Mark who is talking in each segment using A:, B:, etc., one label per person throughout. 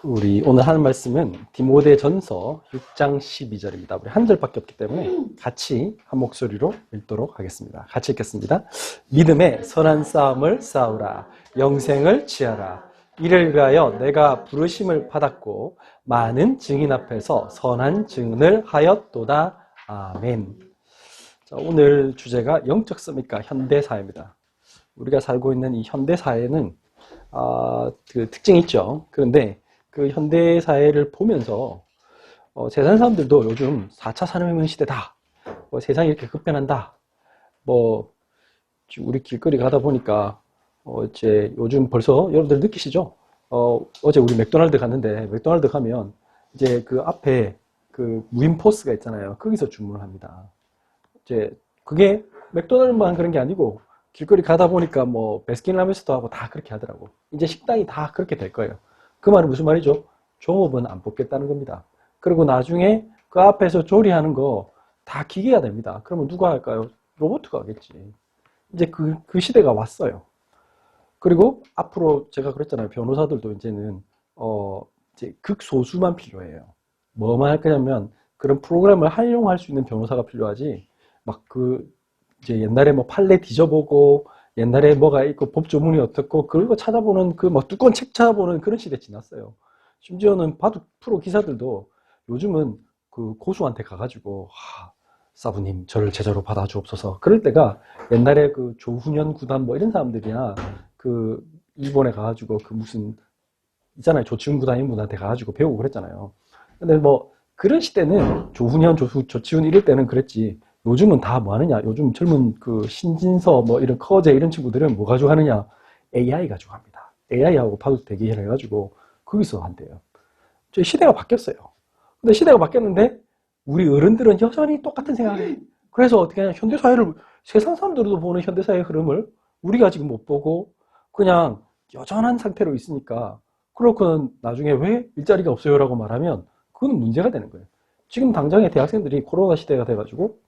A: 우리 오늘 하는 말씀은 디모데전서 6장 12절입니다. 우리 한 절밖에 없기 때문에 같이 한 목소리로 읽도록 하겠습니다. 같이 읽겠습니다. 믿음의 선한 싸움을 싸우라. 영생을 취하라. 이를 위하여 내가 부르심을 받았고 많은 증인 앞에서 선한 증언을 하였도다. 아멘. 자, 오늘 주제가 영적 섭니까 현대사회입니다. 우리가 살고 있는 이 현대사회는 그 특징이 있죠. 그런데 그 현대사회를 보면서 세상 사람들도 요즘 4차 산업혁명 시대다. 세상이 이렇게 급변한다. 우리 길거리 가다 보니까 이제 요즘 벌써 여러분들 느끼시죠? 어제 우리 맥도날드 갔는데 맥도날드 가면 이제 그 앞에 그 무인 포스가 있잖아요. 거기서 주문을 합니다. 이제 그게 맥도날드만 그런 게 아니고 길거리 가다 보니까 뭐 베스킨라빈스도 하고 다 그렇게 하더라고. 이제 식당이 다 그렇게 될 거예요. 그 말은 무슨 말이죠? 종업은 안 뽑겠다는 겁니다. 그리고 나중에 그 앞에서 조리하는 거 다 기계가 됩니다. 그러면 누가 할까요? 로봇가 하겠지. 이제 그 시대가 왔어요. 그리고 앞으로 제가 그랬잖아요. 변호사들도 이제는 이제 극소수만 필요해요. 뭐만 할 거냐면 그런 프로그램을 활용할 수 있는 변호사가 필요하지. 이제 옛날에 뭐 판례 뒤져보고 옛날에 뭐가 있고 법 조문이 어떻고 그거 찾아보는 막 두꺼운 책 찾아보는 그런 시대 지났어요. 심지어는 바둑 프로 기사들도 요즘은 그 고수한테 가가지고 사부님 저를 제자로 받아주옵소서. 그럴 때가 옛날에 그 조훈현 구단 뭐 이런 사람들이나 그 일본에 가가지고 그 무슨 있잖아요. 조치훈 구단인 분한테 가가지고 배우고 그랬잖아요. 근데 뭐 그런 시대는 조훈현, 조치훈 이럴 때는 그랬지. 요즘은 다 뭐 하느냐? 요즘 젊은 그 신진서 뭐 이런 커제 이런 친구들은 뭐 가지고 하느냐? AI 가지고 합니다. AI하고 바둑 대결을 해가지고 거기서 한대요. 저 시대가 바뀌었어요. 근데 시대가 바뀌었는데 우리 어른들은 여전히 똑같은 생각을 해. 그래서 어떻게 하냐? 현대사회를 세상 사람들도 보는 현대사회의 흐름을 우리가 지금 못 보고 그냥 여전한 상태로 있으니까 그렇고는 나중에 왜 일자리가 없어요라고 말하면 그건 문제가 되는 거예요. 지금 당장에 대학생들이 코로나 시대가 돼가지고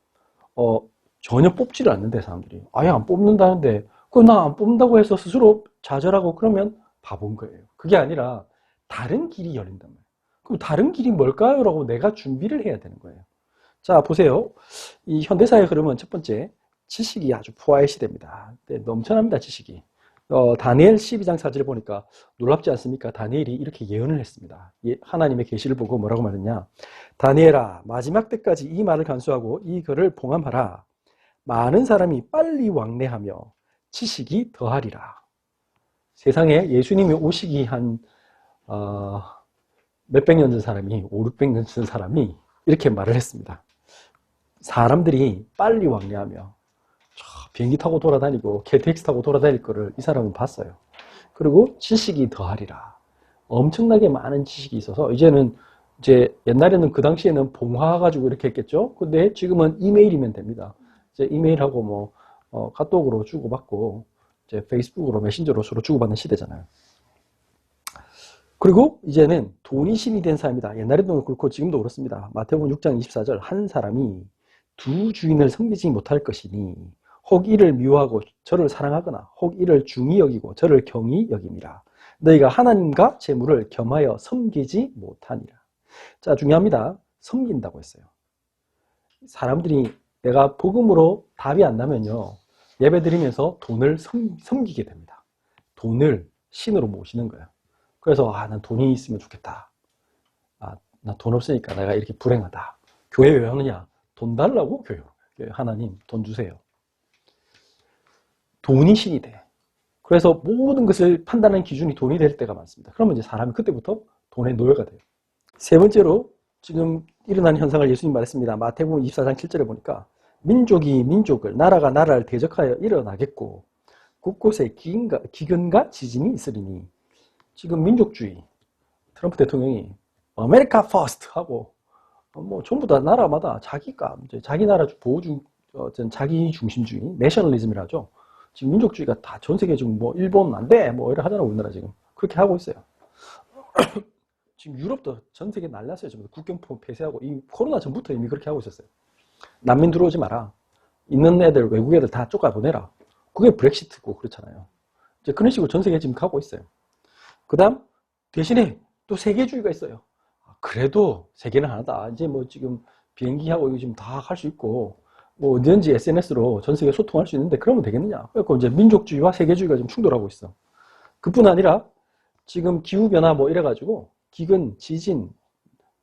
A: 전혀 뽑지를 않는데 사람들이 아예 안 뽑는다는데 그거 나 안 뽑는다고 해서 스스로 좌절하고 그러면 바본 거예요. 그게 아니라 다른 길이 열린단 말이에요. 그럼 다른 길이 뭘까요? 라고 내가 준비를 해야 되는 거예요. 자 보세요. 이 현대사의 흐름은 첫 번째 지식이 아주 포화의 시대입니다. 네, 넘쳐납니다. 지식이. 다니엘 12장 4절을 보니까 놀랍지 않습니까? 다니엘이 이렇게 예언을 했습니다. 하나님의 계시를 보고 뭐라고 말했냐? 다니엘아 마지막 때까지 이 말을 간수하고 이 글을 봉함하라. 많은 사람이 빨리 왕래하며 지식이 더하리라. 세상에 예수님이 오시기 한 몇백 년 전 사람이 5, 600년 전 사람이 이렇게 말을 했습니다. 사람들이 빨리 왕래하며 비행기 타고 돌아다니고 KTX 타고 돌아다닐 거를 이 사람은 봤어요. 그리고 지식이 더하리라. 엄청나게 많은 지식이 있어서 이제는 이제 옛날에는 그 당시에는 봉화 가지고 이렇게 했겠죠. 근데 지금은 이메일이면 됩니다. 이제 이메일하고 뭐 카톡으로 주고받고 이제 페이스북으로 메신저로 서로 주고받는 시대잖아요. 그리고 이제는 돈이 신이 된 사람이다. 옛날에도 그렇고 지금도 그렇습니다. 마태복음 6장 24절 한 사람이 두 주인을 섬기지 못할 것이니 혹 이를 미워하고 저를 사랑하거나 혹 이를 중히 여기고 저를 경히 여김이라. 너희가 하나님과 재물을 겸하여 섬기지 못하니라. 자, 중요합니다. 섬긴다고 했어요. 사람들이 내가 복음으로 답이 안 나면요. 예배 드리면서 돈을 섬기게 됩니다. 돈을 신으로 모시는 거예요. 그래서 난 돈이 있으면 좋겠다. 나 돈 없으니까 내가 이렇게 불행하다. 교회 왜 하느냐? 돈 달라고 교회. 하나님 돈 주세요. 돈이 신이 돼. 그래서 모든 것을 판단하는 기준이 돈이 될 때가 많습니다. 그러면 이제 사람이 그때부터 돈의 노예가 돼요. 세 번째로 지금 일어나는 현상을 예수님 말했습니다. 마태복음 24장 7절에 보니까 민족이 민족을, 나라가 나라를 대적하여 일어나겠고 곳곳에 기근과 지진이 있으리니. 지금 민족주의, 트럼프 대통령이 아메리카 퍼스트 하고 뭐 전부 다 나라마다 자기 나라 자기 중심주의, 내셔널리즘이라 하죠. 지금 민족주의가 다 전 세계 지금 뭐 일본 안 돼 뭐 이래 하잖아. 우리나라 지금 그렇게 하고 있어요. 지금 유럽도 전 세계 날랐어요. 지금 국경 폐쇄하고 이 코로나 전부터 이미 그렇게 하고 있었어요. 난민 들어오지 마라. 있는 애들 외국 애들 다 쫓아보내라. 그게 브렉시트고 그렇잖아요. 이제 그런 식으로 전 세계 지금 가고 있어요. 그 다음 대신에 또 세계주의가 있어요. 그래도 세계는 하나다. 이제 뭐 지금 비행기하고 이거 지금 다 할 수 있고, 뭐 언제든지 SNS로 전 세계 소통할 수 있는데 그러면 되겠느냐. 그래서 이제 민족주의와 세계주의가 지금 충돌하고 있어. 그뿐 아니라 지금 기후변화 뭐 이래가지고 기근, 지진,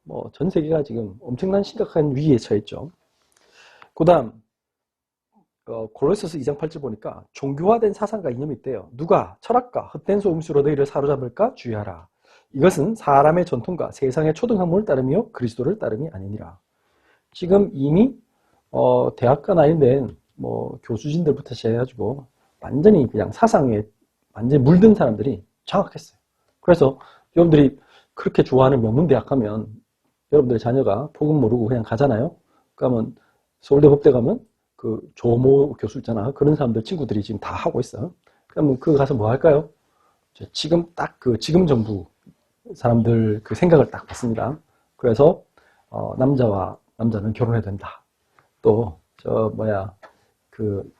A: 뭐 전 세계가 지금 엄청난 심각한 위기에 처했죠. 그 다음, 골로새서 2장 8절 보니까 종교화된 사상과 이념이 있대요. 누가 철학과 헛된 소음수로 너희를 사로잡을까 주의하라. 이것은 사람의 전통과 세상의 초등학문을 따르며 그리스도를 따름이 아니니라. 지금 이미 대학가 나이된 뭐 교수진들부터 시작해가지고 완전히 그냥 사상에 완전히 물든 사람들이 장악했어요. 그래서 여러분들이 그렇게 좋아하는 명문대학 가면 여러분들의 자녀가 복음 모르고 그냥 가잖아요. 그러면 서울대 법대 가면 그 조모 교수 있잖아. 그런 사람들 친구들이 지금 다 하고 있어. 그러면 그거 가서 뭐 할까요? 지금 딱 그 지금 정부 사람들 그 생각을 딱 봤습니다. 그래서 남자와 남자는 결혼해야 된다. 또 그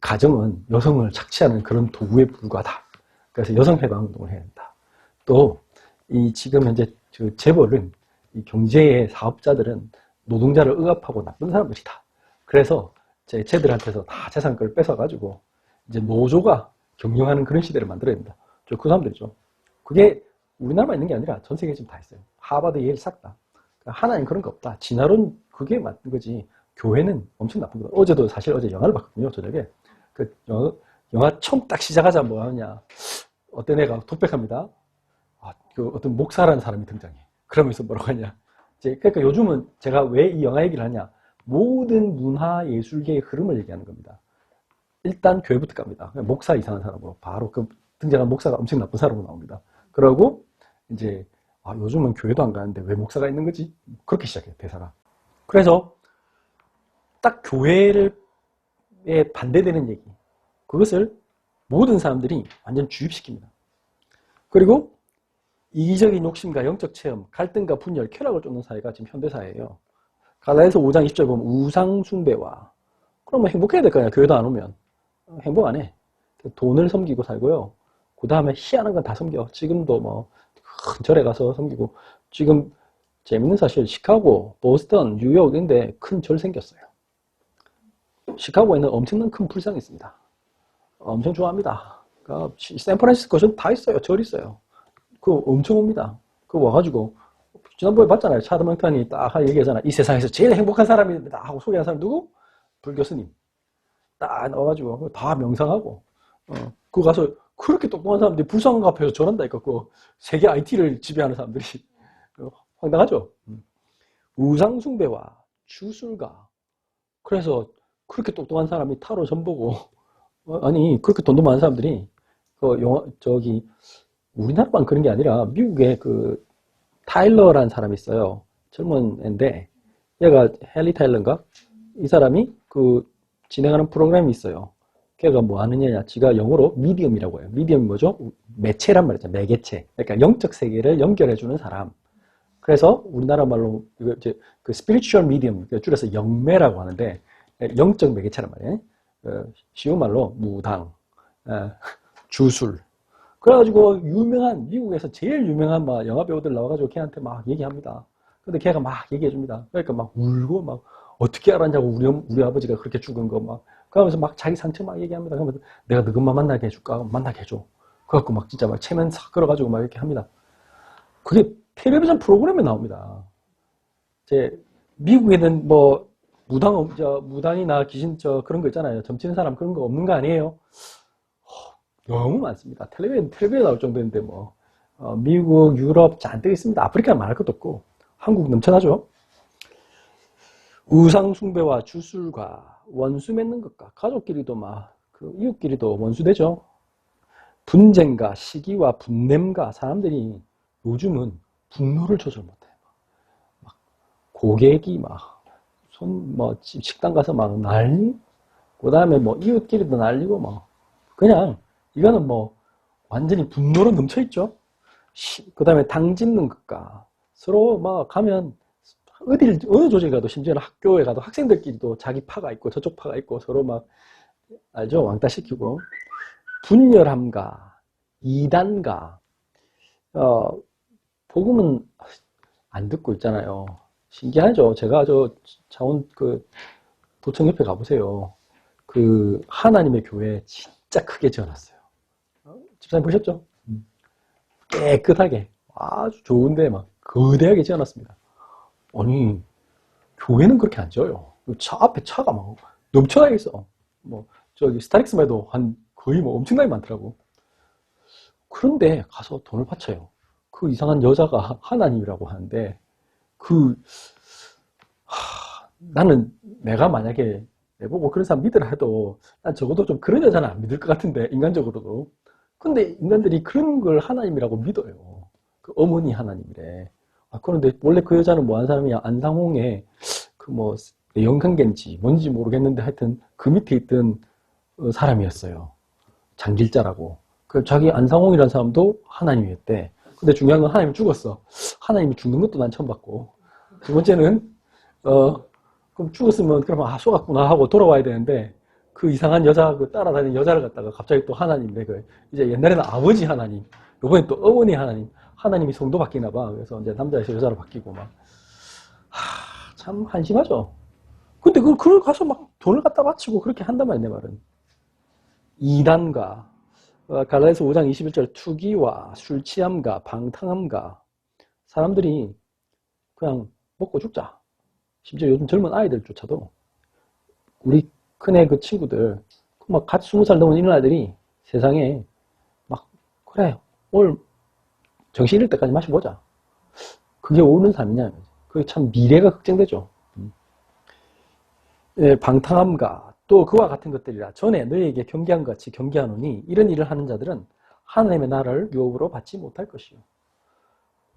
A: 가정은 여성을 착취하는 그런 도구에 불과하다. 그래서 여성해방 운동을 해야 된다. 또 이 지금 현재 그 재벌은 이 경제의 사업자들은 노동자를 억압하고 나쁜 사람들이다. 그래서 쟤들한테서 다 재산권을 뺏어가지고 이제 노조가 경영하는 그런 시대를 만들어야 된다. 그 사람들이죠. 그게 우리나라만 있는 게 아니라 전 세계에 지금 다 있어요. 하버드, 예일 싹 다. 하나님 그런 거 없다. 진화론 그게 맞는 거지. 교회는 엄청 나쁜 거다. 어제도 사실 어제 영화를 봤거든요. 저녁에. 그 영화 처음 딱 시작하자 뭐 하냐. 어떤 애가 독백합니다. 그 어떤 목사라는 사람이 등장해. 그러면서 뭐라고 하냐. 그러니까 요즘은 제가 왜 이 영화 얘기를 하냐. 모든 문화 예술계의 흐름을 얘기하는 겁니다. 일단 교회부터 갑니다. 목사 이상한 사람으로 바로 그 등장한 목사가 엄청 나쁜 사람으로 나옵니다. 그러고 이제 요즘은 교회도 안 가는데 왜 목사가 있는 거지? 그렇게 시작해요, 대사가. 그래서 딱 교회에 반대되는 얘기, 그것을 모든 사람들이 완전 주입시킵니다. 그리고 이기적인 욕심과 영적 체험, 갈등과 분열, 쾌락을 쫓는 사회가 지금 현대사회예요. 갈라디아서 5장 20절 보면 우상 숭배와, 그러면 행복해야 될 거 아니야. 교회도 안 오면 행복 안 해. 돈을 섬기고 살고요. 그 다음에 희한한 건 다 섬겨. 지금도 뭐 큰 절에 가서 섬기고, 지금 재밌는 사실 시카고, 보스턴, 뉴욕 인데 큰 절 생겼어요. 시카고에는 엄청난 큰 불상이 있습니다. 엄청 좋아합니다. 그러니까 샌프란시스코는 다 있어요. 절 있어요. 그거 엄청 옵니다. 그거 와가지고 지난번에 봤잖아요. 차드 멍탄이 딱 얘기하잖아. 이 세상에서 제일 행복한 사람입니다 하고 소개한 사람 누구? 불교 스님. 딱 나와가지고 다 명상하고 그거 가서 그렇게 똑똑한 사람들이 불상 앞에서 저런다니까. 그 세계 IT를 지배하는 사람들이. 황당하죠. 우상숭배와 주술가. 그래서 그렇게 똑똑한 사람이 타로 전보고 아니 그렇게 돈도 많은 사람들이 우리나라만 그런 게 아니라 미국에 그 타일러라는 사람이 있어요. 젊은 애인데 얘가 헨리 타일러인가? 이 사람이 그 진행하는 프로그램이 있어요. 걔가 뭐 하느냐, 지가 영어로 미디엄이라고 해요. 미디엄이 뭐죠? 매체란 말이죠. 매개체. 그러니까 영적 세계를 연결해주는 사람. 그래서 우리나라 말로 이제 그 스피리추얼 미디엄, 줄여서 영매라고 하는데 영적 매개체란 말이에요. 쉬운 말로 무당, 주술. 그래가지고 미국에서 제일 유명한 막 영화 배우들 나와가지고 걔한테 막 얘기합니다. 근데 걔가 막 얘기해줍니다. 그러니까 막 울고 막 어떻게 알았냐고 우리 아버지가 그렇게 죽은 거 막. 그러면서 막 자기 상처 막 얘기합니다. 그러면서 내가 너 그만 만나게 해줄까? 만나게 해줘. 그래갖고 막 진짜 막 체면 싹 걸어가지고 막 이렇게 합니다. 그게 텔레비전 프로그램에 나옵니다. 미국에는 뭐 무당이나 귀신 그런 거 있잖아요. 점치는 사람 그런 거 없는 거 아니에요? 너무 많습니다. 텔레비에 나올 정도인데 뭐 미국, 유럽 잔뜩 있습니다. 아프리카는 말할 것도 없고 한국 넘쳐나죠. 우상 숭배와 주술과 원수 맺는 것과 가족끼리도 이웃끼리도 원수되죠. 분쟁과 시기와 분냄과 사람들이 요즘은 분노를 조절 못해. 막 고객이 식당 가서 막 난리, 그 다음에 뭐 이웃끼리도 난리고 그냥 이거는 완전히 분노로 넘쳐있죠. 그 다음에 당 짓는 것과 서로 가면 어느 조직에 가도 심지어는 학교에 가도 학생들끼리도 자기 파가 있고 저쪽 파가 있고 서로 알죠? 왕따 시키고 분열함과 이단과 복음은 안 듣고 있잖아요. 신기하죠? 제가 자원 도청 옆에 가보세요. 하나님의 교회 진짜 크게 지어놨어요. 집사님 보셨죠? 깨끗하게 아주 좋은데 막 거대하게 지어놨습니다. 아니, 교회는 그렇게 안 지어요. 앞에 차가 막 넘쳐나게 있어. 스타렉스만 해도 거의 엄청나게 많더라고. 그런데 가서 돈을 바쳐요. 그 이상한 여자가 하나님이라고 하는데, 나는 내가 만약에 내보고 그런 사람 믿으라 해도 난 적어도 좀 그런 여자는 안 믿을 것 같은데, 인간적으로도. 근데 인간들이 그런 걸 하나님이라고 믿어요. 그 어머니 하나님이래. 그런데 원래 그 여자는 뭐 한 사람이야? 안상홍의 내연관계인지 뭔지 모르겠는데 하여튼 그 밑에 있던 사람이었어요. 장길자라고. 자기 안상홍이라는 사람도 하나님이었대. 근데 중요한 건 하나님이 죽었어. 하나님이 죽는 것도 난 처음 봤고. 두 번째는, 그럼 죽었으면, 그럼, 속았구나 하고 돌아와야 되는데, 그 이상한 여자, 따라다니는 여자를 갖다가 갑자기 또 하나님이래. 이제 옛날에는 아버지 하나님, 요번엔 또 어머니 하나님이 성도 바뀌나 봐. 그래서 이제 남자에서 여자로 바뀌고 막. 참 한심하죠. 근데 그걸 가서 막 돈을 갖다 바치고 그렇게 한단 말이야, 내 말은. 이단과, 갈라디아서 5장 21절 투기와 술 취함과 방탕함과 사람들이 그냥 먹고 죽자. 심지어 요즘 젊은 아이들조차도 우리 큰애 그 친구들 막 같이 20살 넘은 이런 아이들이 세상에 막 그래 오늘 정신 잃을 때까지 마셔보자. 그게 옳은 삶이냐. 그게 참 미래가 걱정되죠. 예, 방탕함과 또 그와 같은 것들이라 전에 너희에게 경계한 것 같이 경계하노니 이런 일을 하는 자들은 하나님의 나라를 유업으로 받지 못할 것이요.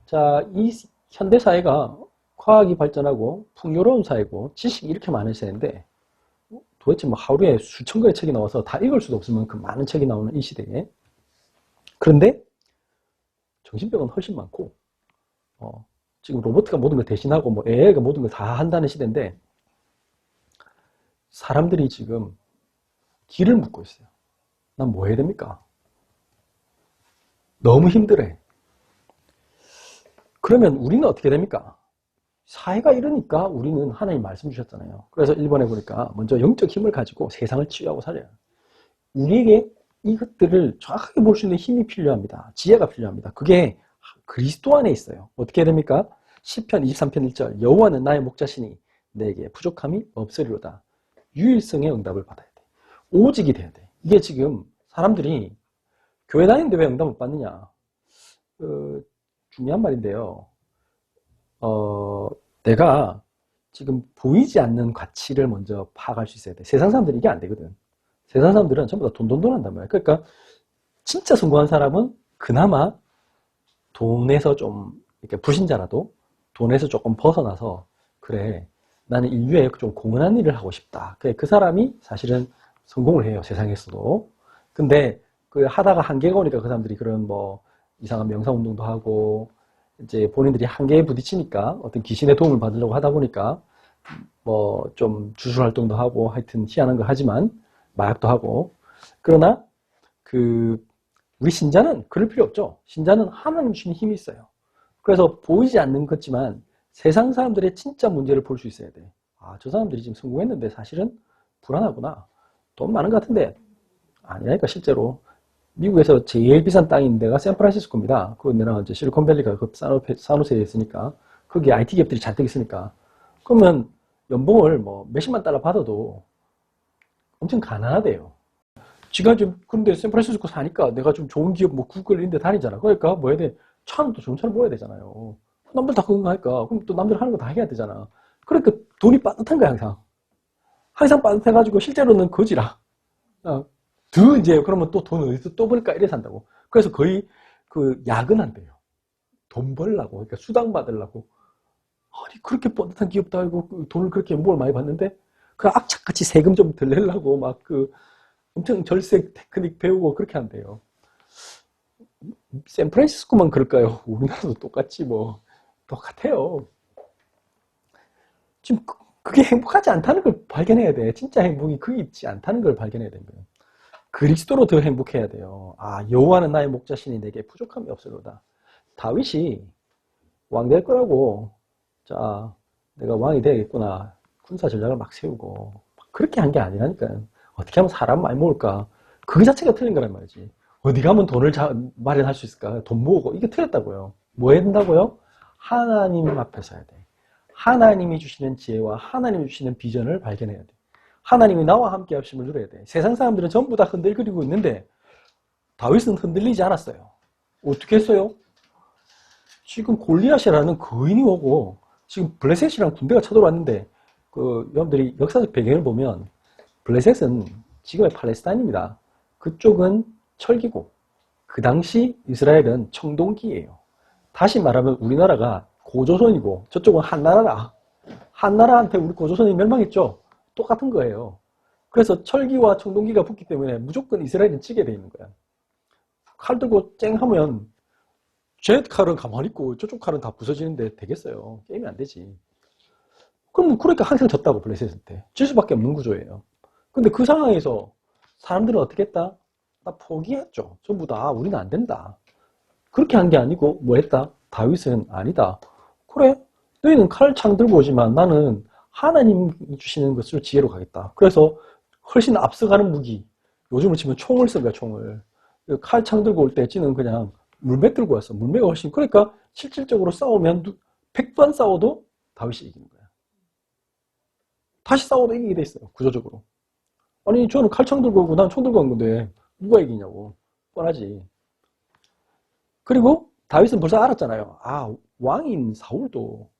A: 자, 이 현대사회가 과학이 발전하고 풍요로운 사회고 지식이 이렇게 많은 시대인데 도대체 하루에 수천 권의 책이 나와서 다 읽을 수도 없을 만큼 많은 책이 나오는 이 시대에 그런데 정신병은 훨씬 많고 지금 로봇가 모든 걸 대신하고 AI가 모든 걸 다 한다는 시대인데 사람들이 지금 길을 묻고 있어요. 난 뭐 해야 됩니까? 너무 힘들어. 그러면 우리는 어떻게 됩니까? 사회가 이러니까 우리는 하나님 말씀 주셨잖아요. 그래서 1번에 보니까 먼저 영적 힘을 가지고 세상을 치유하고 살아요. 우리에게 이것들을 정확하게 볼 수 있는 힘이 필요합니다. 지혜가 필요합니다. 그게 그리스도 안에 있어요. 어떻게 해야 됩니까? 시편 23편 1절 여호와는 나의 목자시니 내게 부족함이 없으리로다. 유일성의 응답을 받아야 돼. 오직이 돼야 돼. 이게 지금 사람들이 교회 다니는데 왜 응답 못 받느냐. 중요한 말인데요. 내가 지금 보이지 않는 가치를 먼저 파악할 수 있어야 돼. 세상 사람들은 이게 안 되거든. 세상 사람들은 전부 다 돈 한단 말이야. 그러니까 진짜 성공한 사람은 그나마 돈에서 좀 이렇게 불신자라도 돈에서 조금 벗어나서 그래 나는 인류에 좀 공헌한 일을 하고 싶다. 그래 그 사람이 사실은 성공을 해요. 세상에서도. 근데 하다가 한계가 오니까 그 사람들이 그런 이상한 명상운동도 하고 이제 본인들이 한계에 부딪히니까 어떤 귀신의 도움을 받으려고 하다 보니까 좀 주술활동도 하고 하여튼 희한한 거 하지만 마약도 하고 그러나 우리 신자는 그럴 필요 없죠. 신자는 하나님 주신 힘이 있어요. 그래서 보이지 않는 것지만 세상 사람들의 진짜 문제를 볼 수 있어야 돼. 저 사람들이 지금 성공했는데 사실은 불안하구나. 돈 많은 것 같은데 아니라니까 실제로. 미국에서 제일 비싼 땅인 데가 샌프란시스코입니다. 내가 이제 실리콘밸리가 산호세에 있으니까 거기 IT 기업들이 잔뜩 있으니까 그러면 연봉을 몇십만 달러 받아도 엄청 가난하대요. 지가 좀 근데 샌프란시스코 사니까 내가 좀 좋은 기업 구글 이런 데 다니잖아. 그러니까 뭐 해야 돼? 차는 또 좋은 차를 몰아야 되잖아요. 남들 다 그런 거 하니까 그럼 또 남들 하는 거 다 해야 되잖아. 그러니까 돈이 빠듯한 거야 항상 빠듯해가지고 실제로는 거지라. 이제 그러면 또 돈을 어디서 또 벌까 이래 산다고. 그래서 거의 야근한대요. 돈 벌라고. 그러니까 수당 받으려고. 아니 그렇게 뻔듯한 기업도 아니고 돈을 그렇게 뭘 많이 받는데 악착같이 세금 좀 덜 내려고 엄청 절세 테크닉 배우고 그렇게 한대요. 샌프란시스코만 그럴까요? 우리나라도 똑같지 똑같아요. 지금 그게 행복하지 않다는 걸 발견해야 돼. 진짜 행복이 그게 있지 않다는 걸 발견해야 되는 거예요. 그리스도로 더 행복해야 돼요. 여호와는 나의 목자시니 내게 부족함이 없으로다. 다윗이 왕 될 거라고. 자, 내가 왕이 되겠구나. 군사 전략을 막 세우고. 그렇게 한 게 아니라니까요. 어떻게 하면 사람 많이 모을까? 그 자체가 틀린 거란 말이지. 어디 가면 돈을 마련할 수 있을까? 돈 모으고. 이게 틀렸다고요. 뭐 해야 된다고요? 하나님 앞에 서야 돼. 하나님이 주시는 지혜와 하나님이 주시는 비전을 발견해야 돼. 하나님이 나와 함께 하심을 누려야 돼. 세상 사람들은 전부 다 흔들거리고 있는데 다윗은 흔들리지 않았어요. 어떻게 했어요? 지금 골리앗이라는 거인이 오고 지금 블레셋이랑 군대가 쳐들어왔는데 여러분들이 역사적 배경을 보면 블레셋은 지금의 팔레스타인입니다. 그쪽은 철기고 그 당시 이스라엘은 청동기예요. 다시 말하면 우리나라가 고조선이고 저쪽은 한나라라. 한나라한테 우리 고조선이 멸망했죠. 똑같은 거예요. 그래서 철기와 청동기가 붙기 때문에 무조건 이스라엘은 지게 돼 있는 거야. 칼 들고 쨍 하면 제 칼은 가만히 있고 저쪽 칼은 다 부서지는데 되겠어요. 게임이 안 되지. 그러니까 항상 졌다고 블레셋한테. 질 수밖에 없는 구조예요. 근데 그 상황에서 사람들은 어떻게 했다? 나 포기했죠. 전부 다 우리는 안 된다. 그렇게 한 게 아니고 뭐 했다? 다윗은 아니다. 그래, 너희는 칼 창 들고 오지만 나는 하나님이 주시는 것으로 지혜로 가겠다. 그래서 훨씬 앞서가는 무기, 요즘으로 치면 총을 쓴 거야. 총을. 칼 창 들고 올 때 찌는 그냥 물매 들고 왔어. 물매가 훨씬. 그러니까 실질적으로 싸우면 100도 안 싸워도 다윗이 이기는 거야. 다시 싸워도 이기게 돼 있어요. 구조적으로. 아니 저는 칼창 들고 오고 난 총 들고 온 건데 누가 이기냐고. 뻔하지. 그리고 다윗은 벌써 알았잖아요. 아, 왕인 사울도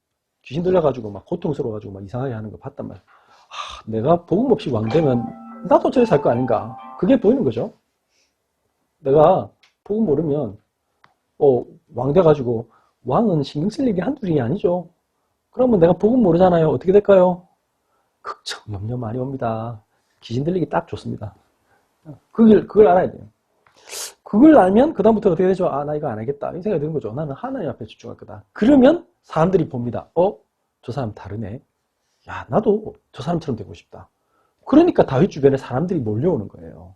A: 귀신 들려가지고 막 고통스러워가지고 막 이상하게 하는 거 봤단 말이야. 아, 내가 복음 없이 왕 되면 나도 저기 살 거 아닌가. 그게 보이는 거죠. 내가 복음 모르면 왕 돼가지고 왕은 신경 쓸 일이 한둘이 아니죠. 그러면 내가 복음 모르잖아요. 어떻게 될까요? 걱정, 염려 많이 옵니다. 귀신 들리기 딱 좋습니다. 그걸 알아야 돼요. 그걸 알면 그다음부터 어떻게 되죠? 아, 나 이거 안 하겠다. 이 생각이 드는 거죠. 나는 하나님 앞에 집중할 거다. 그러면 사람들이 봅니다. 저 사람 다르네. 야, 나도 저 사람처럼 되고 싶다. 그러니까 다윗 주변에 사람들이 몰려오는 거예요.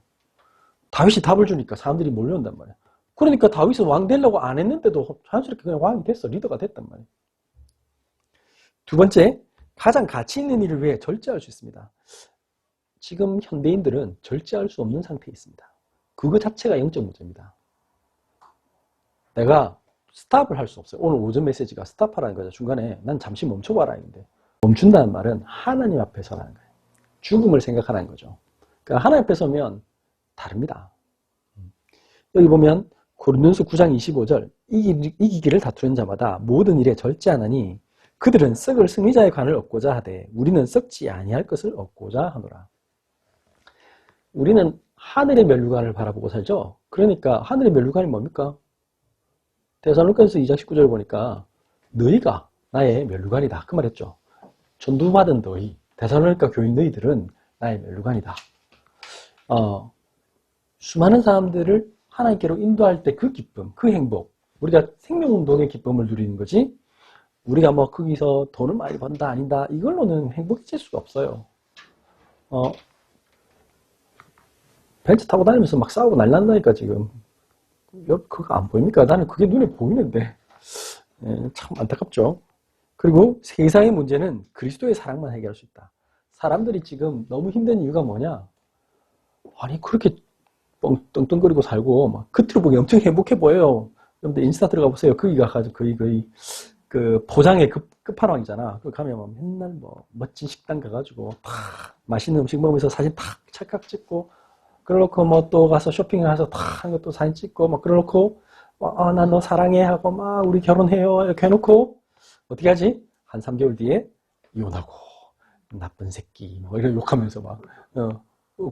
A: 다윗이 답을 주니까 사람들이 몰려온단 말이에요. 그러니까 다윗은 왕 되려고 안 했는데도 자연스럽게 그냥 왕이 됐어. 리더가 됐단 말이에요. 두 번째, 가장 가치 있는 일을 위해 절제할 수 있습니다. 지금 현대인들은 절제할 수 없는 상태에 있습니다. 그거 자체가 영적 문제입니다. 내가 스탑을 할 수 없어요. 오늘 오전 메시지가 스탑하라는 거죠. 중간에 난 잠시 멈춰봐라 했는데 멈춘다는 말은 하나님 앞에 서라는 거예요. 죽음을 생각하라는 거죠. 그러니까 하나님 앞에 서면 다릅니다. 여기 보면 고린도전서 9장 25절 이기기를 다투는 자마다 모든 일에 절제하나니 그들은 썩을 승리자의 관을 얻고자 하되 우리는 썩지 아니할 것을 얻고자 하노라. 우리는 하늘의 면류관을 바라보고 살죠. 그러니까 하늘의 면류관이 뭡니까? 데살로니가서 2장 19절 보니까 너희가 나의 면류관이다. 그 말했죠. 전도받은 너희, 데살로니가 교인 너희들은 나의 면류관이다. 수많은 사람들을 하나님께로 인도할 때 그 기쁨, 그 행복, 우리가 생명운동의 기쁨을 누리는 거지 우리가 뭐 거기서 돈을 많이 번다 아니다 이걸로는 행복해질 수가 없어요. 벤츠 타고 다니면서 막 싸우고 난리 난다니까 지금. 그거 안 보입니까? 나는 그게 눈에 보이는데 참 안타깝죠. 그리고 세상의 문제는 그리스도의 사랑만 해결할 수 있다. 사람들이 지금 너무 힘든 이유가 뭐냐? 아니 그렇게 떵떵거리고 살고 막 겉으로 보기 엄청 행복해 보여요. 여러분들 인스타 들어가 보세요. 거기가 거의 그 포장의 끝판왕이잖아. 그 가면 막 맨날 뭐 멋진 식당 가가지고 탁 맛있는 음식 먹으면서 사진 탁 찰칵 찍고 그러놓고 뭐 또 가서 쇼핑을 해서 탁 하는 것도 사진 찍고 막 그러놓고 난 너 사랑해 하고 막 우리 결혼해요 이렇게 해놓고 어떻게 하지? 한 3개월 뒤에 이혼하고 나쁜 새끼 뭐 이런 욕하면서 막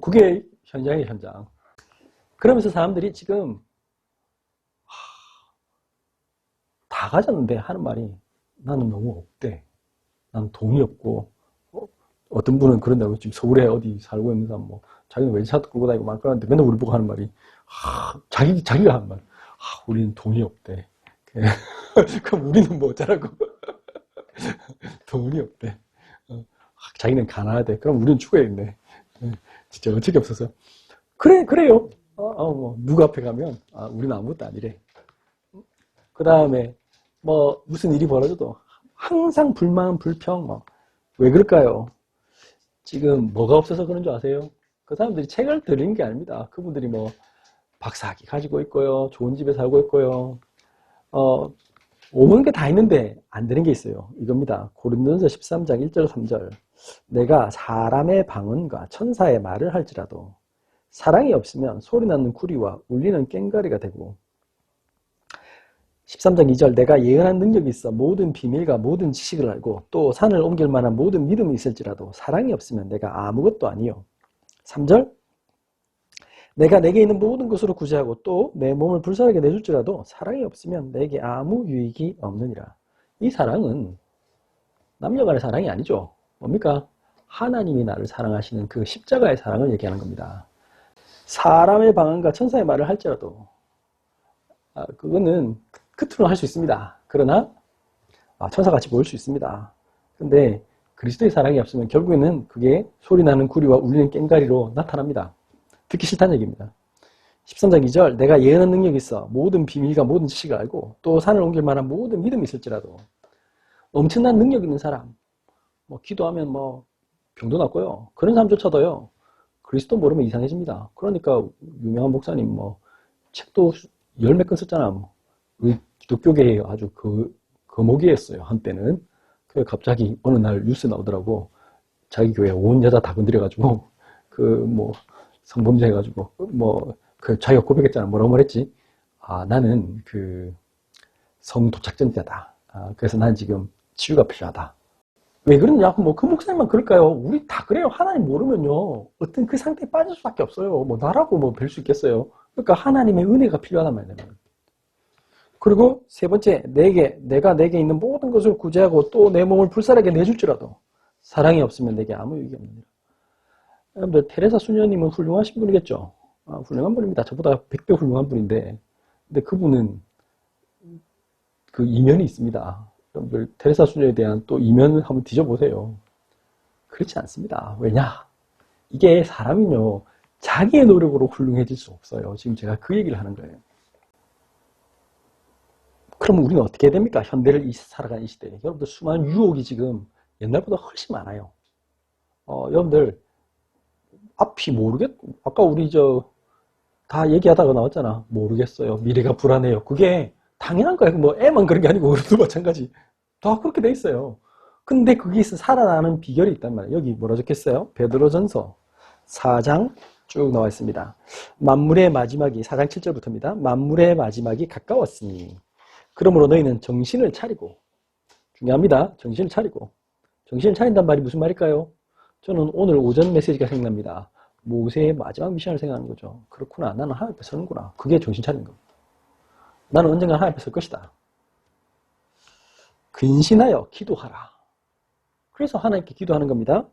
A: 그게 현장이에요. 현장. 그러면서 사람들이 지금 다 가졌는데 하는 말이 나는 너무 없대. 나는 돈이 없고 어떤 분은 그런다고 지금 서울에 어디 살고 있는 사람 뭐 자기는 왼차도 끌고 다니고 막 그러는데 맨날 우리 보고 하는 말이 자기가 하는 말 우리는 돈이 없대. 그럼 우리는 뭐 어쩌라고. 돈이 없대. 자기는 가난하대. 그럼 우리는 죽어야겠네. 진짜 어처구니 없어서 그래요. 뭐 누구 앞에 가면 우리는 아무것도 아니래. 그 다음에 뭐 무슨 일이 벌어져도 항상 불만, 불평, 뭐. 왜 그럴까요? 지금 뭐가 없어서 그런 줄 아세요? 그 사람들이 책을 들린 게 아닙니다. 그분들이 뭐 박사학위 가지고 있고요, 좋은 집에 살고 있고요, 오는 게 다 있는데 안 되는 게 있어요. 이겁니다. 고린도전서 13장 1절 3절. 내가 사람의 방언과 천사의 말을 할지라도 사랑이 없으면 소리나는 구리와 울리는 꽹과리가 되고, 13장 2절. 내가 예언한 능력이 있어 모든 비밀과 모든 지식을 알고 또 산을 옮길 만한 모든 믿음이 있을지라도 사랑이 없으면 내가 아무것도 아니요. 3절. 내가 내게 있는 모든 것으로 구제하고 또 내 몸을 불살하게 내줄지라도 사랑이 없으면 내게 아무 유익이 없느니라. 이 사랑은 남녀간의 사랑이 아니죠. 뭡니까? 하나님이 나를 사랑하시는 그 십자가의 사랑을 얘기하는 겁니다. 사람의 방언과 천사의 말을 할지라도 그거는 끝으로 할 수 있습니다. 그러나 천사같이 보일 수 있습니다. 근데 그리스도의 사랑이 없으면 결국에는 그게 소리나는 구리와 울리는 꽹과리로 나타납니다. 듣기 싫다는 얘기입니다. 13장 2절. 내가 예언한 능력이 있어 모든 비밀과 모든 지식을 알고 또 산을 옮길 만한 모든 믿음이 있을지라도. 엄청난 능력 있는 사람, 뭐 기도하면 뭐 병도 낫고요, 그런 사람조차도요 그리스도 모르면 이상해집니다. 그러니까 유명한 목사님 뭐 책도 열 몇 권 썼잖아. 뭐. 기독교계에 아주 거목이었어요 한때는. 그래 갑자기 어느 날 뉴스 나오더라고. 자기 교회 온 여자 다 건드려가지고 뭐 성범죄 해가지고 자기가 고백했잖아. 뭐라고 말했지? 나는 성도착전자다. 그래서 난 지금 치유가 필요하다. 왜 그러냐? 뭐 그 목사님만 그럴까요? 우리 다 그래요. 하나님 모르면요 어떤 그 상태에 빠질 수밖에 없어요. 뭐 나라고 뭐 뵐 수 있겠어요? 그러니까 하나님의 은혜가 필요하단 말이에요. 그리고 세 번째, 내가 내게 있는 모든 것을 구제하고 또 내 몸을 불살하게 내줄지라도 사랑이 없으면 내게 아무 유익이 없느니라. 여러분들 테레사 수녀님은 훌륭하신 분이겠죠. 훌륭한 분입니다. 저보다 100배 훌륭한 분인데, 근데 그분은 그 이면이 있습니다. 여러분들 테레사 수녀에 대한 또 이면을 한번 뒤져보세요. 그렇지 않습니다. 왜냐? 이게 사람이요 자기의 노력으로 훌륭해질 수 없어요. 지금 제가 그 얘기를 하는 거예요. 그럼 우리는 어떻게 해야 됩니까? 현대를 살아가는 이 시대에. 여러분들 수많은 유혹이 지금 옛날보다 훨씬 많아요. 여러분들 앞이 아까 우리 다 얘기하다가 나왔잖아. 모르겠어요. 미래가 불안해요. 그게 당연한 거예요. 뭐 애만 그런 게 아니고 우리도 마찬가지. 다 그렇게 돼 있어요. 근데 거기서 살아나는 비결이 있단 말이에요. 여기 뭐라 적혔어요? 베드로전서 4장 쭉 나와 있습니다. 만물의 마지막이 4장 7절부터입니다. 만물의 마지막이 가까웠으니 그러므로 너희는 정신을 차리고, 중요합니다. 정신을 차리고. 정신을 차린단 말이 무슨 말일까요? 저는 오늘 오전 메시지가 생각납니다. 모세의 마지막 미션을 생각하는 거죠. 그렇구나. 나는 하나님 앞에 서는구나. 그게 정신 차리는 겁니다. 나는 언젠가 하나님 앞에 설 것이다. 근신하여 기도하라. 그래서 하나님께 기도하는 겁니다.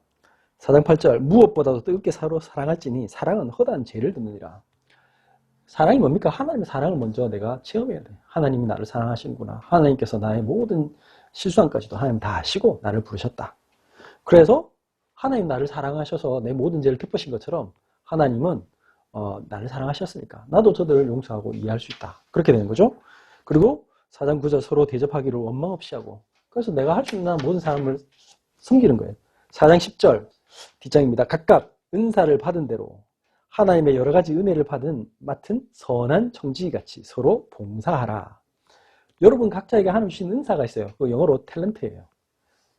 A: 4장 8절. 무엇보다도 뜨겁게 서로 사랑할지니 사랑은 허다한 죄를 듣느니라. 사랑이 뭡니까? 하나님의 사랑을 먼저 내가 체험해야 돼. 하나님이 나를 사랑하시는구나. 하나님께서 나의 모든 실수함까지도 하나님 다 아시고 나를 부르셨다. 그래서 하나님 나를 사랑하셔서 내 모든 죄를 덮으신 것처럼 하나님은 나를 사랑하셨으니까 나도 저들을 용서하고 이해할 수 있다. 그렇게 되는 거죠. 그리고 4장 9절. 서로 대접하기를 원망 없이 하고. 그래서 내가 할 수 있는 모든 사람을 섬기는 거예요. 4장 10절 뒷장입니다. 각각 은사를 받은 대로 하나님의 여러 가지 은혜를 맡은 선한 청지기같이 서로 봉사하라. 여러분 각자에게 하나님 주신 은사가 있어요. 그 영어로 탤런트예요.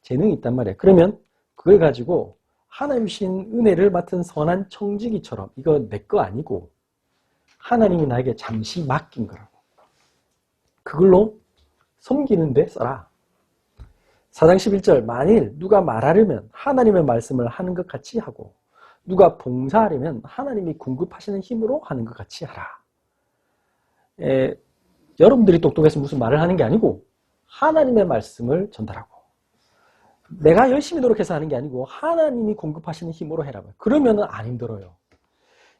A: 재능이 있단 말이에요. 그러면 그걸 가지고 하나님 주신 은혜를 맡은 선한 청지기처럼, 이거 내 거 아니고 하나님이 나에게 잠시 맡긴 거라고. 그걸로 섬기는 데 써라. 4장 11절. 만일 누가 말하려면 하나님의 말씀을 하는 것 같이 하고 누가 봉사하려면 하나님이 공급하시는 힘으로 하는 것 같이 하라. 여러분들이 똑똑해서 무슨 말을 하는 게 아니고 하나님의 말씀을 전달하고, 내가 열심히 노력해서 하는 게 아니고 하나님이 공급하시는 힘으로 해라. 그러면 안 힘들어요.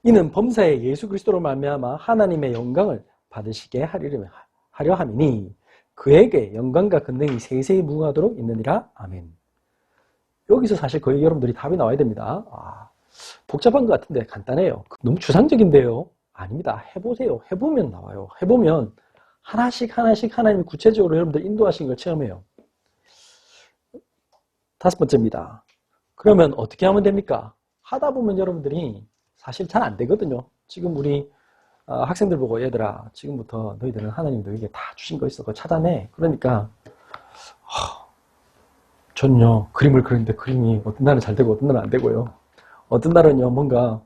A: 이는 범사에 예수 그리스도로 말미암아 하나님의 영광을 받으시게 하려 함이니 그에게 영광과 권능이 세세히 무궁하도록 있느니라. 아멘. 여기서 사실 거의 여러분들이 답이 나와야 됩니다. 복잡한 것 같은데 간단해요. 너무 추상적인데요? 아닙니다. 해보세요. 해보면 나와요. 해보면 하나씩 하나씩 하나님이 구체적으로 여러분들 인도하신 걸 체험해요. 5번째입니다. 그러면 어떻게 하면 됩니까? 하다 보면 여러분들이 사실 잘 안 되거든요. 지금 우리 학생들 보고 얘들아 지금부터 너희들은 하나님 너희에게 다 주신 거 있어. 그거 찾아내. 그러니까 저는요 그림을 그리는데 그림이 어떤 날은 잘 되고 어떤 날은 안 되고요. 어떤 날은요 뭔가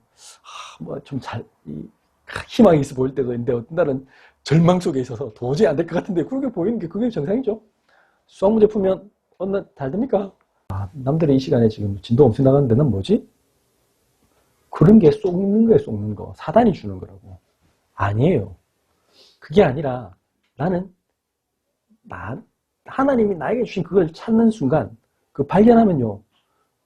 A: 뭐 좀 희망이 있어 보일 때도 있는데 어떤 날은 절망 속에 있어서 도저히 안 될 것 같은데 그렇게 보이는 게 그게 정상이죠. 수학 문제 풀면 어느 날 잘 됩니까? 남들이 이 시간에 지금 진도 엄청 나가는데 난 뭐지? 그런 게 속는 거예요, 속는 거. 사단이 주는 거라고. 아니에요. 그게 아니라 나는 하나님이 나에게 주신 그걸 찾는 순간 그 발견하면요.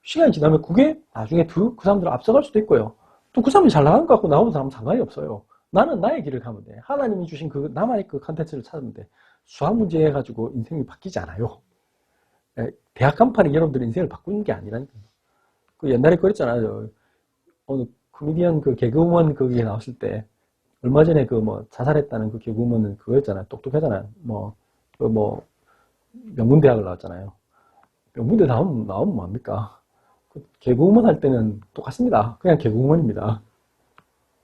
A: 시간이 지나면 그게 나중에 그 사람들을 앞서갈 수도 있고요. 또 그 사람이 잘 나가는 것 같고 나오는 사람은 상관이 없어요. 나는 나의 길을 가면 돼. 하나님이 주신 그 나만의 그 컨텐츠를 찾으면 돼. 수학 문제 해가지고 인생이 바뀌지 않아요. 대학 간판이 여러분들 인생을 바꾸는 게 아니라니까. 그 옛날에 그랬잖아요. 어느 코미디언 그 개그우먼 거기에 나왔을 때 얼마 전에 그 뭐 자살했다는 그 개그우먼은 그거였잖아요. 똑똑하잖아요. 명문대학을 나왔잖아요. 명문대 나오면 뭡니까? 그 개그우먼 할 때는 똑같습니다. 그냥 개그우먼입니다.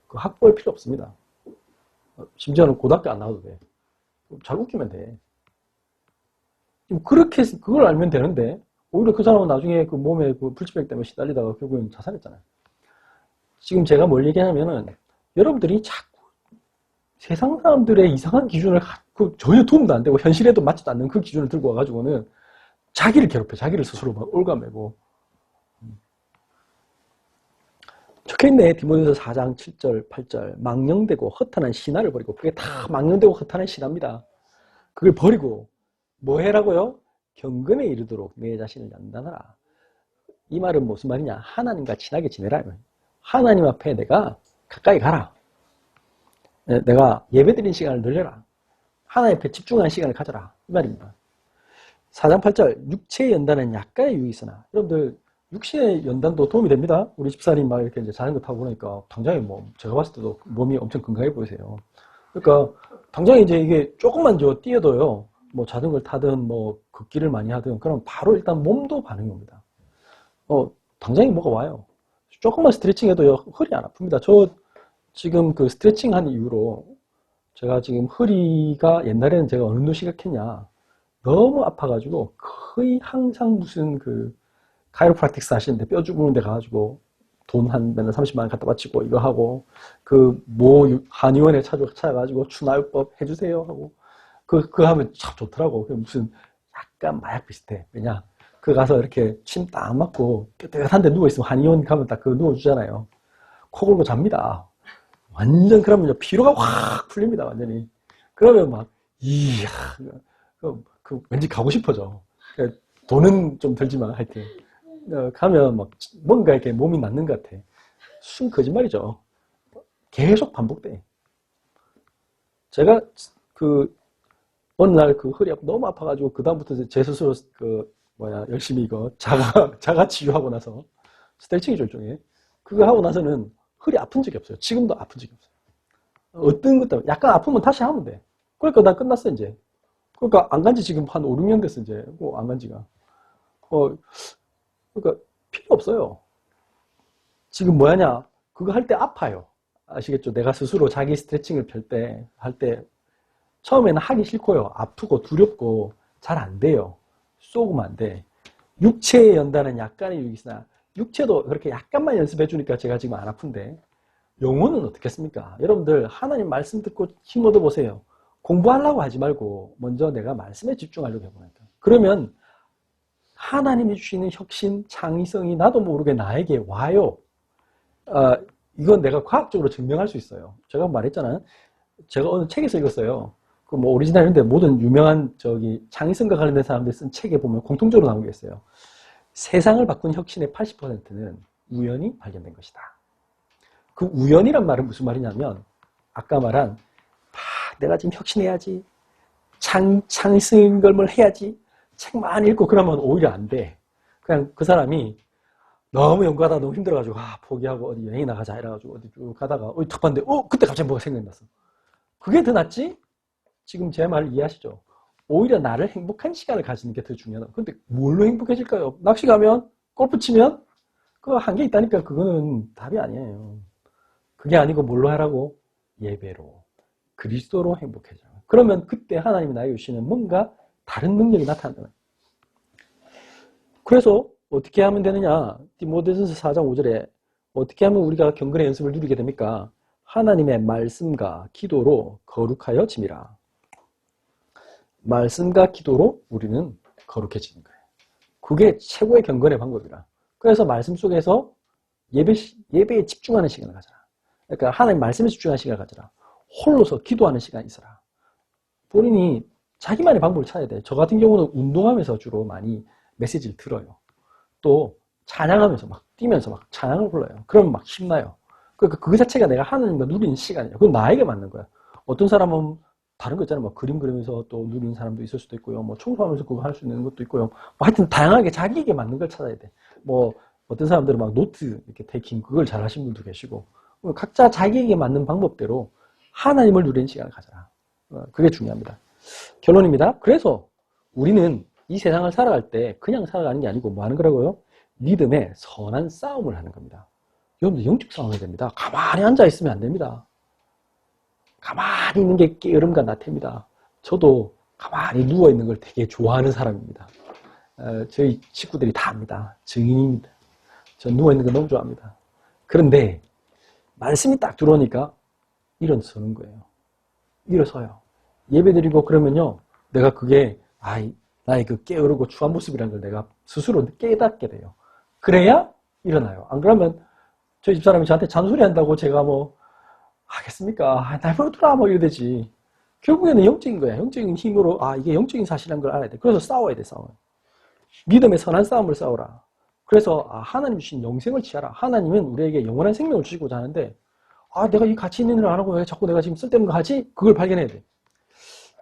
A: 그 학벌 필요 없습니다. 심지어는 고등학교 안 나와도 돼. 잘 웃기면 돼. 그렇게 그걸 알면 되는데 오히려 그 사람은 나중에 그 몸에 그 불치병 때문에 시달리다가 결국엔 자살했잖아요. 지금 제가 뭘 얘기하냐면은 여러분들이 자꾸 세상 사람들의 이상한 기준을 갖고 전혀 도움도 안 되고 현실에도 맞지도 않는 그 기준을 들고 와가지고는 자기를 괴롭혀. 자기를 스스로 막 올가매고. 적혀있네. 디모데후서 4장 7절 8절 망령되고 허탄한 신화를 버리고 그게 다 망령되고 허탄한 신화입니다. 그걸 버리고 뭐 해라고요? 경건에 이르도록 내 자신을 연단하라. 이 말은 무슨 말이냐? 하나님과 친하게 지내라. 하나님 앞에 내가 가까이 가라. 내가 예배드리는 시간을 늘려라. 하나님 앞에 집중하는 시간을 가져라. 이 말입니다. 4장 8절 육체의 연단은 약간의 유익이 있으나 여러분들 육체의 연단도 도움이 됩니다. 우리 집사님 막 이렇게 이제 자전거 타고 그러니까 당장에 뭐 제가 봤을 때도 몸이 엄청 건강해 보이세요. 그러니까 당장에 이제 이게 조금만 뛰어도요. 뭐 자전거를 타든 뭐 걷기를 많이 하든 그럼 바로 일단 몸도 반응이 옵니다. 당장에 뭐가 와요. 조금만 스트레칭 해도요 허리 안 아픕니다. 저 지금 그 스트레칭 한 이후로 제가 지금 허리가 옛날에는 제가 어느 정도 심각했냐 너무 아파가지고 거의 항상 무슨 그 카이로프락틱스 하시는데 뼈 주무는 데 가가지고 돈 한 맨날 30만 원 갖다 바치고 이거 하고 그 한의원에 찾아가지고 추나요법 해주세요 하고 그거 하면 참 좋더라고. 무슨 약간 마약 비슷해. 왜냐 그 가서 이렇게 침 딱 맞고 깨끗한 데 누워있으면 한의원 가면 딱 그거 누워주잖아요. 코 골고 잡니다. 완전 그러면 피로가 확 풀립니다. 완전히. 그러면 막 이야 왠지 가고 싶어져. 돈은 좀 들지만 하여튼 가면 막 뭔가 이렇게 몸이 낫는 것 같아. 순 거짓말이죠. 계속 반복돼. 제가 그 어느 날 그 허리 너무 아파가지고 그 다음부터 제 스스로 열심히 이거 자가 치유하고 나서 스트레칭이죠 일종의. 그거 하고 나서는 허리 아픈 적이 없어요. 지금도 아픈 적이 없어요. 어떤 것도 약간 아프면 다시 하면 돼. 그러니까 난 끝났어 이제. 그러니까 안 간지 지금 한 5, 6년 됐어 이제. 안 간지가. 그러니까 필요 없어요. 지금 뭐하냐? 그거 할 때 아파요. 아시겠죠? 내가 스스로 자기 스트레칭을 할 때 처음에는 하기 싫고요. 아프고 두렵고 잘 안 돼요. 쏘으면 안 돼. 육체의 연단은 약간의 유익이 있으나 육체도 그렇게 약간만 연습해 주니까 제가 지금 안 아픈데 영혼은 어떻겠습니까? 여러분들 하나님 말씀 듣고 힘 얻어 보세요. 공부하려고 하지 말고 먼저 내가 말씀에 집중하려고 해보니까. 그러면 하나님이 주시는 혁신, 창의성이 나도 모르게 나에게 와요. 이건 내가 과학적으로 증명할 수 있어요. 제가 말했잖아요. 제가 어느 책에서 읽었어요. 그 뭐 오리지널인데 모든 유명한 창의성과 관련된 사람들이 쓴 책에 보면 공통적으로 나온 게 있어요. 세상을 바꾼 혁신의 80%는 우연히 발견된 것이다. 그 우연이란 말은 무슨 말이냐면 아까 말한 내가 지금 혁신해야지, 창의성인 걸 뭘 해야지, 책 많이 읽고 그러면 오히려 안 돼. 그냥 그 사람이 너무 연구하다 너무 힘들어가지고 포기하고 어디 여행 나가자 이래가지고 어디 쭉 가다가 탁 봤는데 그때 갑자기 뭐가 생각났어. 그게 더 낫지? 지금 제 말 이해하시죠? 오히려 나를 행복한 시간을 가지는 게 더 중요하다. 근데 뭘로 행복해질까요? 낚시 가면? 골프 치면? 그거 한계 있다니까. 그거는 답이 아니에요. 그게 아니고 뭘로 하라고? 예배로. 그리스도로 행복해져. 그러면 그때 하나님이 나에게 주시는 뭔가 다른 능력이 나타난다. 그래서 어떻게 하면 되느냐? 디모데전서 4장 5절에 어떻게 하면 우리가 경건의 연습을 누리게 됩니까? 하나님의 말씀과 기도로 거룩하여 짐이라. 말씀과 기도로 우리는 거룩해지는 거예요. 그게 최고의 경건의 방법이라. 그래서 말씀 속에서 예배에 집중하는 시간을 가져라. 그러니까 하나님 말씀에 집중하는 시간을 가져라. 홀로서 기도하는 시간이 있어라. 본인이 자기만의 방법을 찾아야 돼. 저 같은 경우는 운동하면서 주로 많이 메시지를 들어요. 또 찬양하면서 막 뛰면서 막 찬양을 불러요. 그러면 막 신나요. 그러니까 그 자체가 내가 하나님과 누리는 시간이에요. 그건 나에게 맞는 거야. 어떤 사람은 다른 거 있잖아요. 뭐 그림 그리면서 또 누리는 사람도 있을 수도 있고요. 뭐 청소하면서 그거 할 수 있는 것도 있고요. 뭐 하여튼 다양하게 자기에게 맞는 걸 찾아야 돼. 뭐 어떤 사람들은 막 노트 이렇게 테이킹 그걸 잘 하시는 분도 계시고 각자 자기에게 맞는 방법대로 하나님을 누리는 시간을 가져라. 그게 중요합니다. 결론입니다. 그래서 우리는 이 세상을 살아갈 때 그냥 살아가는 게 아니고 뭐 하는 거라고요? 믿음의 선한 싸움을 하는 겁니다. 여러분들 영적 싸움이 됩니다. 가만히 앉아 있으면 안 됩니다. 가만히 있는 게 게으름과 나태입니다. 저도 가만히 누워 있는 걸 되게 좋아하는 사람입니다. 저희 식구들이 다 압니다. 증인입니다. 전 누워 있는 거 너무 좋아합니다. 그런데 말씀이 딱 들어오니까 일어서는 거예요. 일어서요. 예배드리고 그러면요. 내가 그게 나의 그 게으르고 추한 모습이라는 걸 내가 스스로 깨닫게 돼요. 그래야 일어나요. 안 그러면 저희 집사람이 저한테 잔소리한다고 제가 뭐 하겠습니까? 날 보여주라 뭐 이래 되지. 결국에는 영적인 거야. 영적인 힘으로 이게 영적인 사실인 걸 알아야 돼. 그래서 싸워야 돼. 싸워. 믿음의 선한 싸움을 싸우라. 그래서 하나님 주신 영생을 취하라. 하나님은 우리에게 영원한 생명을 주시고자 하는데 내가 이 가치 있는 일을 안 하고 왜 자꾸 내가 지금 쓸데없는 거 하지? 그걸 발견해야 돼.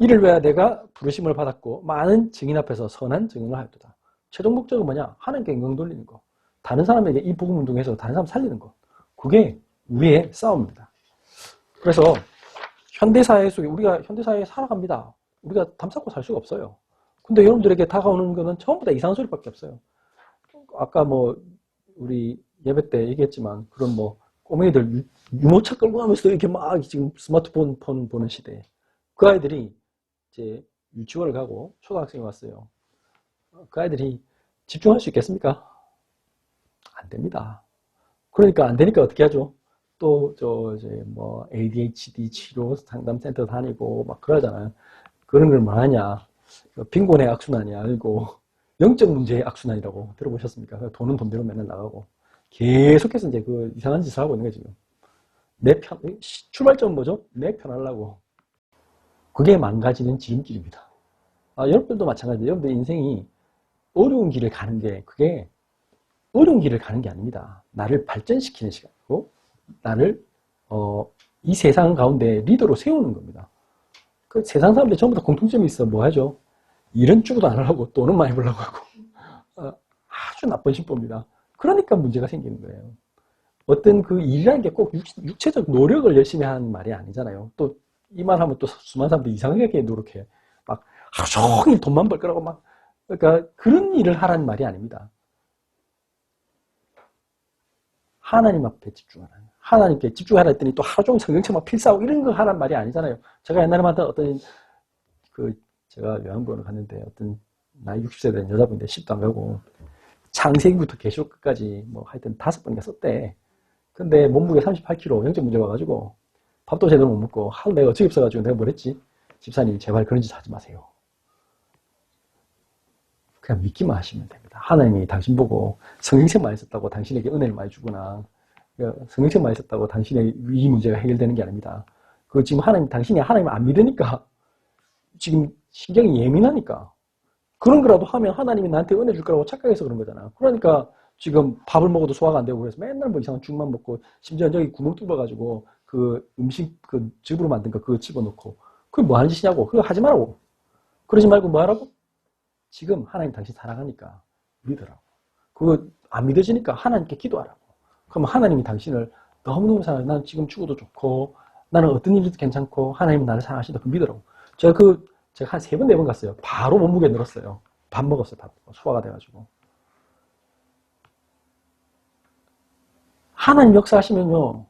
A: 이를 위하여 내가 부르심을 받았고 많은 증인 앞에서 선한 증인을 하였도다. 최종 목적은 뭐냐? 하나님께 영광 돌리는 거. 다른 사람에게 이 복음 운동에서 다른 사람 살리는 거. 그게 우리의 싸움입니다. 그래서 현대사회 속에 우리가 현대사회에 살아갑니다. 우리가 담쌓고 살 수가 없어요. 근데 여러분들에게 다가오는 거는 전부 다 이상한 소리밖에 없어요. 아까 뭐 우리 예배 때 얘기했지만 그런 뭐 꼬맹이들 유모차 끌고 가면서 이렇게 막 지금 스마트폰 보는 시대에 그 아이들이 이제 유치원을 가고 초등학생이 왔어요. 그 아이들이 집중할 수 있겠습니까? 안 됩니다. 그러니까 안 되니까 어떻게 하죠? 또 이제 뭐 ADHD 치료 상담센터 다니고 막 그러잖아요. 그런 걸 뭐 하냐? 빈곤의 악순환이 아니고 영적 문제의 악순환이라고 들어보셨습니까? 돈은 돈대로 맨날 나가고 계속해서 이제 그 이상한 짓을 하고 있는 거예요, 지금. 출발점은 뭐죠? 내 편하려고. 그게 망가지는 지름길입니다. 여러분들도 마찬가지예요. 여러분들 인생이 어려운 길을 가는 게 그게 어려운 길을 가는 게 아닙니다. 나를 발전시키는 시간이고 나를 이 세상 가운데 리더로 세우는 겁니다. 그 세상 사람들이 전부 다 공통점이 있어. 뭐 하죠? 일은 죽어도 안 하려고 돈은 많이 벌려고 하고 아주 나쁜 심보입니다. 그러니까 문제가 생기는 거예요. 어떤 그 일이라는 게 꼭 육체적 노력을 열심히 하는 말이 아니잖아요. 또 이 말 하면 또 수많은 사람들이 이상하게 노력해. 막 하루 종일 돈만 벌 거라고 막. 그러니까 그런 일을 하라는 말이 아닙니다. 하나님 앞에 집중하라. 하나님께 집중하라 했더니 또 하루 종일 성경책 막 필사하고 이런 거 하라는 말이 아니잖아요. 제가 옛날에 만난 어떤 제가 요양병원을 갔는데 어떤 나이 60세 된 여자분인데 10도 안 가고 창세기부터 계시록까지 뭐 하여튼 5번인가 썼대. 근데 몸무게 38kg 영적 문제 와가지고 밥도 제대로 못 먹고 하루 내가 어처구니 없어가지고 내가 뭘 했지? 집사님 제발 그런 짓 하지 마세요. 그냥 믿기만 하시면 됩니다. 하나님이 당신 보고 성경책 많이 썼다고 당신에게 은혜를 많이 주거나 성경책 많이 썼다고 당신의 이 문제가 해결되는 게 아닙니다. 그 지금 당신이 하나님을 안 믿으니까 지금 신경이 예민하니까 그런 거라도 하면 하나님이 나한테 은혜 줄 거라고 착각해서 그런 거잖아. 그러니까 지금 밥을 먹어도 소화가 안 되고 그래서 맨날 뭐 이상한 죽만 먹고 심지어 저기 구멍 뚫어가지고 그 음식 그 즙으로 만든 거 그거 집어넣고 그게 뭐 하는 짓이냐고. 그거 하지 말라고. 그러지 말고 뭐 하라고? 지금 하나님 당신 사랑하니까 믿으라고. 그거 안 믿어지니까 하나님께 기도하라고. 그럼 하나님이 당신을 너무너무 사랑해. 난 지금 죽어도 좋고 나는 어떤 일도 괜찮고 하나님은 나를 사랑하신다. 그 믿으라고. 제가 한 3번, 4번 갔어요. 바로 몸무게 늘었어요. 밥 먹었어요. 밥. 소화가 돼가지고. 하나님 역사하시면요.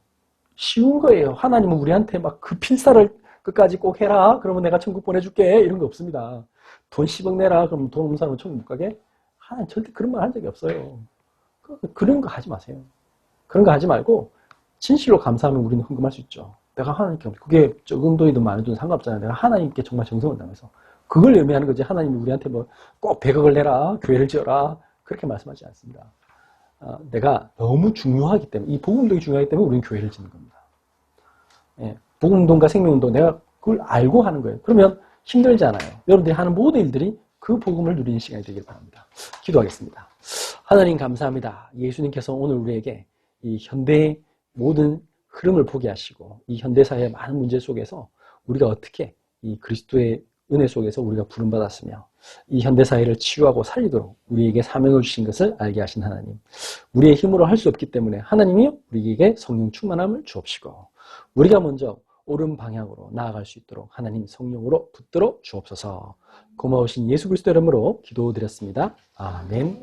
A: 쉬운 거예요. 하나님은 우리한테 막 그 필사를 끝까지 꼭 해라. 그러면 내가 천국 보내줄게. 이런 거 없습니다. 돈 10억 내라. 그럼 돈 없는 사람은 천국 못 가게? 하나님 절대 그런 말 한 적이 없어요. 그런 거 하지 마세요. 그런 거 하지 말고 진실로 감사하면 우리는 헌금할 수 있죠. 내가 하나님께 그게 적은 돈이든 많은 돈이든 상관없잖아요. 내가 하나님께 정말 정성을 다해서 그걸 의미하는 거지. 하나님이 우리한테 뭐 꼭 100억을 내라, 교회를 지어라 그렇게 말씀하지 않습니다. 내가 너무 중요하기 때문에 이 복음운동이 중요하기 때문에 우리는 교회를 짓는 겁니다. 예, 복음운동과 생명운동 내가 그걸 알고 하는 거예요. 그러면 힘들지 않아요. 여러분들이 하는 모든 일들이 그 복음을 누리는 시간이 되길 바랍니다. 기도하겠습니다. 하나님 감사합니다. 예수님께서 오늘 우리에게 이 현대의 모든 흐름을 보게 하시고 이 현대사회의 많은 문제 속에서 우리가 어떻게 이 그리스도의 은혜 속에서 우리가 부름받았으며 이 현대사회를 치유하고 살리도록 우리에게 사명을 주신 것을 알게 하신 하나님, 우리의 힘으로 할 수 없기 때문에 하나님이 우리에게 성령 충만함을 주옵시고 우리가 먼저 옳은 방향으로 나아갈 수 있도록 하나님 성령으로 붙들어 주옵소서. 고마우신 예수 그리스도 이름으로 기도드렸습니다. 아멘.